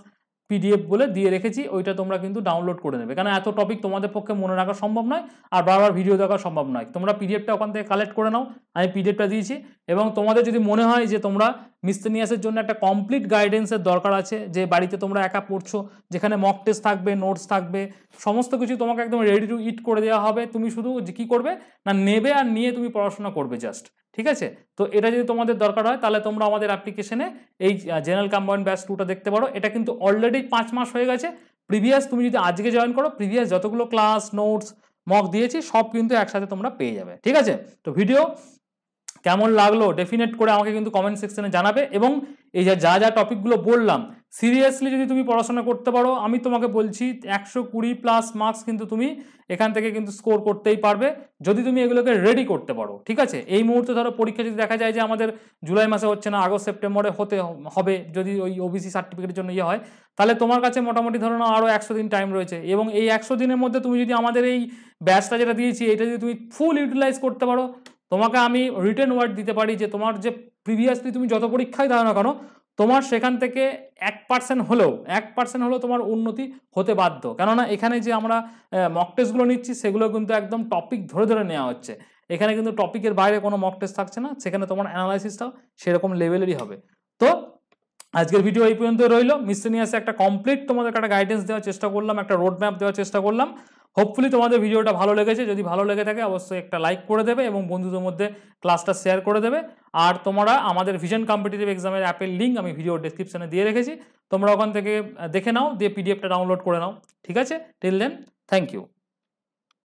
পিডিএফ বলে দিয়ে রেখেছি, ওইটা তোমরা কিন্তু ডাউনলোড করে নেবে, কারণ এত টপিক তোমাদের পক্ষে মনে রাখা সম্ভব নয় আর বারবার ভিডিও দেখা সম্ভব নয়। তোমরা পিডিএফটা ওখান থেকে কালেক্ট করে নাও, আমি পিডিএফটা দিয়েছি। এবং তোমাদের যদি মনে হয় যে তোমরা মিসলেনিয়াসের জন্য একটা কমপ্লিট গাইডেন্সের দরকার আছে, যে বাড়িতে তোমরা একা পড়ছো, যেখানে মক টেস্ট থাকবে, নোটস থাকবে, সমস্ত কিছু তোমাকে একদম রেডি টু ইট করে দেওয়া হবে, তুমি শুধু কি করবে না নেবে আর নিয়ে তুমি পড়াশোনা করবে জাস্ট, ঠিক আছে? তো এটা যদি তোমাদের দরকার হয় তাহলে তোমরা আমাদের অ্যাপ্লিকেশনে এই জেনারেল কম্বাইন্ড ব্যাচ 2টা দেখতে পারো। এটা কিন্তু অলরেডি 5 মাস হয়ে গেছে। প্রিভিয়াস তুমি যদি আজকে জয়েন করো, প্রিভিয়াস যতগুলো ক্লাস নোটস মক দিয়েছি সব কিন্তু একসাথে তোমরা পেয়ে যাবে, ঠিক আছে? তো ভিডিও কেমন লাগলো ডেফিনেট করে আমাকে কিন্তু কমেন্ট সেকশনে জানাবে। এবং এই যা যা টপিকগুলো বললাম সিরিয়াসলি যদি তুমি পড়াশোনা করতে পারো, আমি তোমাকে বলছি 120 প্লাস মার্কস কিন্তু তুমি এখান থেকে কিন্তু স্কোর করতেই পারবে, যদি তুমি এগুলোকে রেডি করতে পারো, ঠিক আছে? এই মুহূর্তে ধরো পরীক্ষা যদি দেখা যায় যে আমাদের জুলাই মাসে হচ্ছে না, আগস্ট সেপ্টেম্বরে হতে হবে, যদি ওই ওবিসি সার্টিফিকেটের জন্য হয়, তাহলে তোমার কাছে মোটামুটি ধরো না আরও 100 দিন টাইম রয়েছে। এবং এই 100 দিনের মধ্যে তুমি যদি আমাদের এই ব্যাচটা যেটা দিয়েছি এটা যদি তুমি ফুল ইউটিলাইজ করতে পারো, তোমাকে আমি রিটেন ওয়ার্ড দিতে পারি যে তোমার যে প্রিভিয়াসলি তুমি যত পরীক্ষায় দাও না কেন, তোমার সেখান থেকে 1% হলেও তোমার উন্নতি হতে বাধ্য। কেননা এখানে যে আমরা মক টেস্টগুলো নিচ্ছি সেগুলো কিন্তু একদম টপিক ধরে ধরে নেওয়া হচ্ছে, এখানে কিন্তু টপিকের বাইরে কোনো মক টেস্ট থাকছে না, সেখানে তোমার অ্যানালাইসিসটাও সেরকম লেভেলেরই হবে। তো আজকের ভিডিও এই পর্যন্ত রইল। মিসলেনিয়াসে একটা কমপ্লিট তোমাদের একটা গাইডেন্স দেওয়ার চেষ্টা করলাম, একটা রোড ম্যাপ দেওয়ার চেষ্টা করলাম। হোপফুলি তোমাদের ভিডিওটা ভালো লেগেছে, যদি ভালো লেগে থাকে অবশ্যই একটা লাইক করে দেবে এবং বন্ধুদের মধ্যে ক্লাসটা শেয়ার করে দেবে। আর তোমরা আমাদের ভিশন কম্পিটিটিভ এক্সামের অ্যাপের লিঙ্ক আমি ভিডিও ডেসক্রিপশনে দিয়ে রেখেছি, তোমরা ওখান থেকে দেখে নাও, দিয়ে পিডিএফটা ডাউনলোড করে নাও, ঠিক আছে? Till then, thank you.